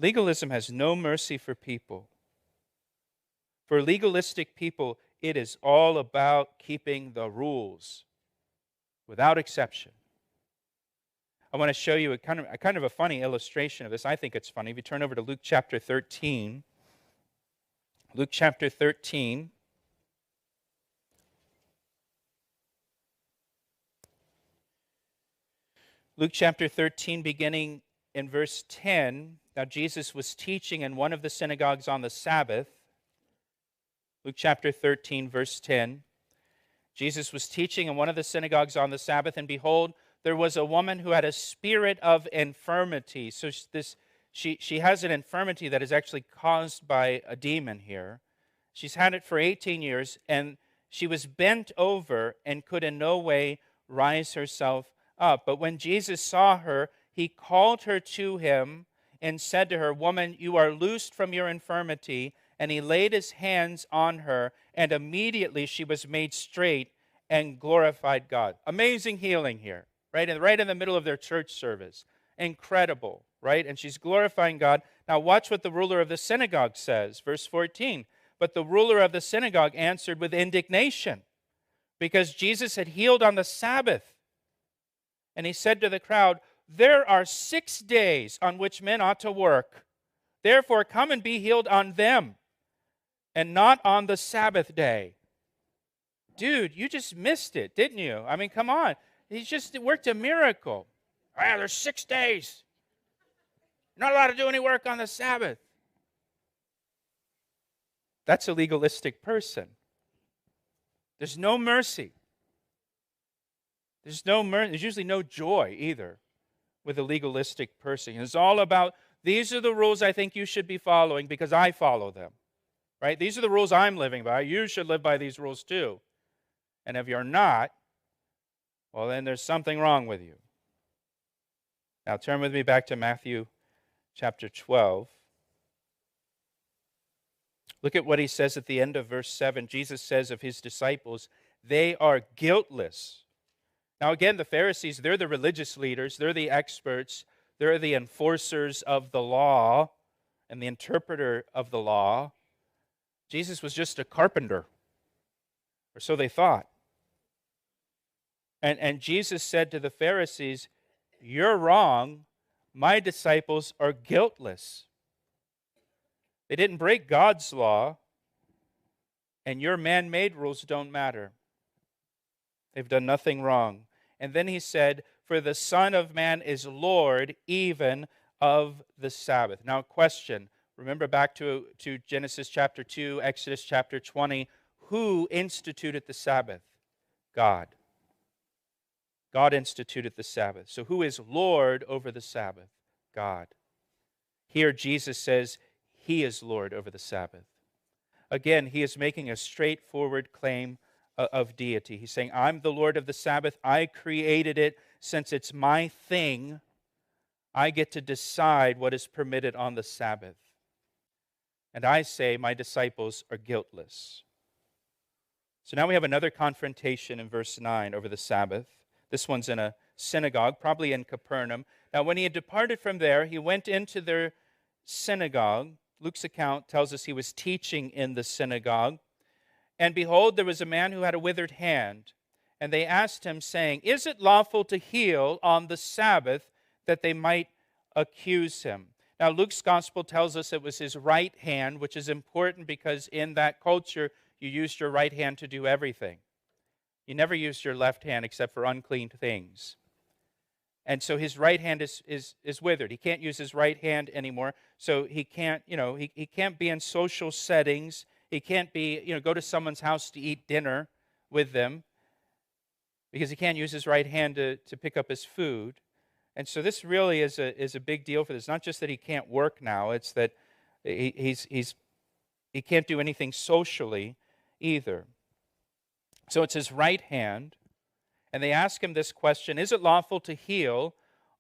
Legalism has no mercy for people. For legalistic people, it is all about keeping the rules without exception. I want to show you a kind of a funny illustration of this. I think it's funny. If you turn over to Luke chapter 13. Luke chapter 13. Luke chapter 13, beginning in verse 10. Now Jesus was teaching in one of the synagogues on the Sabbath. Luke chapter 13, verse 10. Jesus was teaching in one of the synagogues on the Sabbath, and behold, there was a woman who had a spirit of infirmity. So she has an infirmity that is actually caused by a demon here. She's had it for 18 years, and she was bent over and could in no way rise herself up. But when Jesus saw her, he called her to him and said to her, "Woman, you are loosed from your infirmity." And he laid his hands on her, and immediately she was made straight and glorified God. Amazing healing here, right in the middle of their church service. Incredible, right? And she's glorifying God. Now watch what the ruler of the synagogue says, verse 14. But the ruler of the synagogue answered with indignation, because Jesus had healed on the Sabbath. And he said to the crowd, "There are 6 days on which men ought to work. Therefore come and be healed on them, and not on the Sabbath day." Dude, you just missed it, didn't you? I mean, come on. He just worked a miracle. Ah, there's 6 days. You're not allowed to do any work on the Sabbath. That's a legalistic person. There's no mercy. There's usually no joy either with a legalistic person. It's all about, these are the rules I think you should be following because I follow them. Right? These are the rules I'm living by. You should live by these rules too. And if you're not, well, then there's something wrong with you. Now turn with me back to Matthew chapter 12. Look at what he says at the end of verse 7. Jesus says of his disciples, they are guiltless. Now again, the Pharisees, they're the religious leaders. They're the experts. They're the enforcers of the law and the interpreter of the law. Jesus was just a carpenter, or so they thought. And Jesus said to the Pharisees, "You're wrong. My disciples are guiltless. They didn't break God's law, and your man-made rules don't matter. They've done nothing wrong." And then he said, "For the Son of Man is Lord even of the Sabbath." Now, question. Remember back to Genesis chapter 2, Exodus chapter 20. Who instituted the Sabbath? God. God instituted the Sabbath. So who is Lord over the Sabbath? God. Here Jesus says he is Lord over the Sabbath. Again, he is making a straightforward claim of deity. He's saying, I'm the Lord of the Sabbath. I created it. Since it's my thing, I get to decide what is permitted on the Sabbath. And I say my disciples are guiltless. So now we have another confrontation in verse 9 over the Sabbath. This one's in a synagogue, probably in Capernaum. Now when he had departed from there, he went into their synagogue. Luke's account tells us he was teaching in the synagogue. And behold, there was a man who had a withered hand. And they asked him, saying, "Is it lawful to heal on the Sabbath?" that they might accuse him. Now, Luke's gospel tells us it was his right hand, which is important because in that culture, you used your right hand to do everything. You never used your left hand except for unclean things. And so his right hand is withered. He can't use his right hand anymore. So he can't, he can't be in social settings. He can't be, go to someone's house to eat dinner with them because he can't use his right hand to pick up his food. And so this really is a big deal for this. Not just that he can't work now, it's that he can't do anything socially either. So it's his right hand. And they ask him this question, is it lawful to heal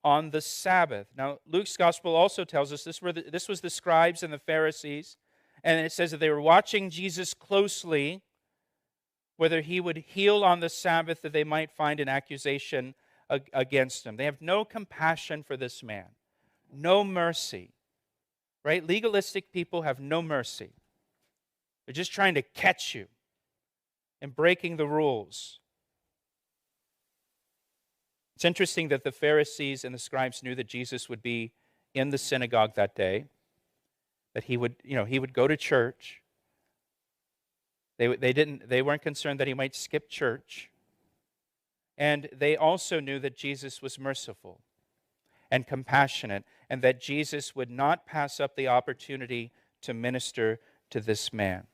on the Sabbath? Now, Luke's gospel also tells us this was the scribes and the Pharisees. And it says that they were watching Jesus closely, whether he would heal on the Sabbath, that they might find an accusation against him. They have no compassion for this man, no mercy. right? Legalistic people have no mercy. They're just trying to catch you and breaking the rules. It's interesting that the Pharisees and the scribes knew that Jesus would be in the synagogue that day, that he would go to church. They weren't concerned that he might skip church. And they also knew that Jesus was merciful and compassionate, and that Jesus would not pass up the opportunity to minister to this man.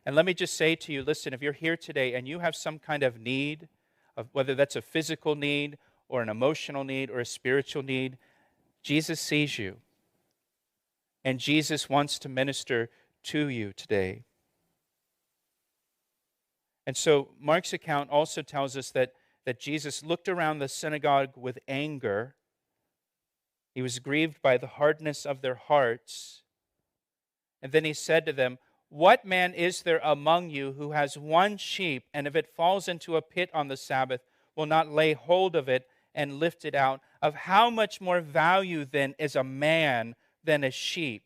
And let me just say to you, listen, if you're here today and you have some kind of need, of whether that's a physical need or an emotional need or a spiritual need, Jesus sees you. And Jesus wants to minister to you today. And so Mark's account also tells us that Jesus looked around the synagogue with anger. He was grieved by the hardness of their hearts. And then he said to them, "What man is there among you who has one sheep, and if it falls into a pit on the Sabbath, will not lay hold of it and lift it out? Of how much more value then is a man than a sheep?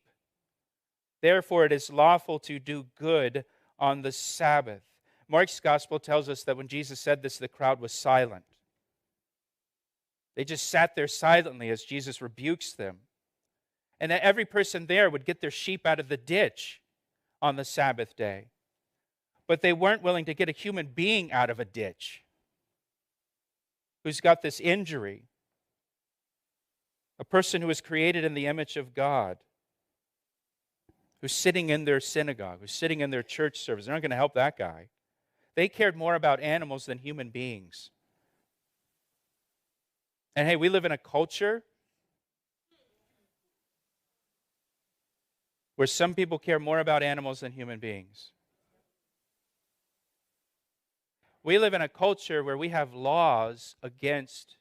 Therefore it is lawful to do good on the Sabbath." Mark's gospel tells us that when Jesus said this, the crowd was silent. They just sat there silently as Jesus rebukes them. And that every person there would get their sheep out of the ditch on the Sabbath day. But they weren't willing to get a human being out of a ditch who's got this injury. A person who was created in the image of God, who's sitting in their synagogue, who's sitting in their church service. They're not going to help that guy. They cared more about animals than human beings. And hey, we live in a culture where some people care more about animals than human beings. We live in a culture where we have laws against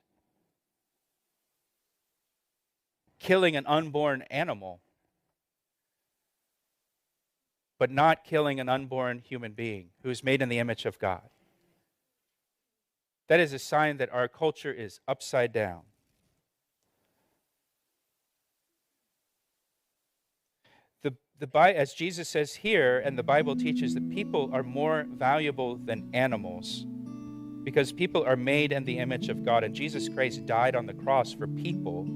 killing an unborn animal, but not killing an unborn human being who is made in the image of God. That is a sign that our culture is upside down. As Jesus says here, and the Bible teaches, that people are more valuable than animals because people are made in the image of God, and Jesus Christ died on the cross for people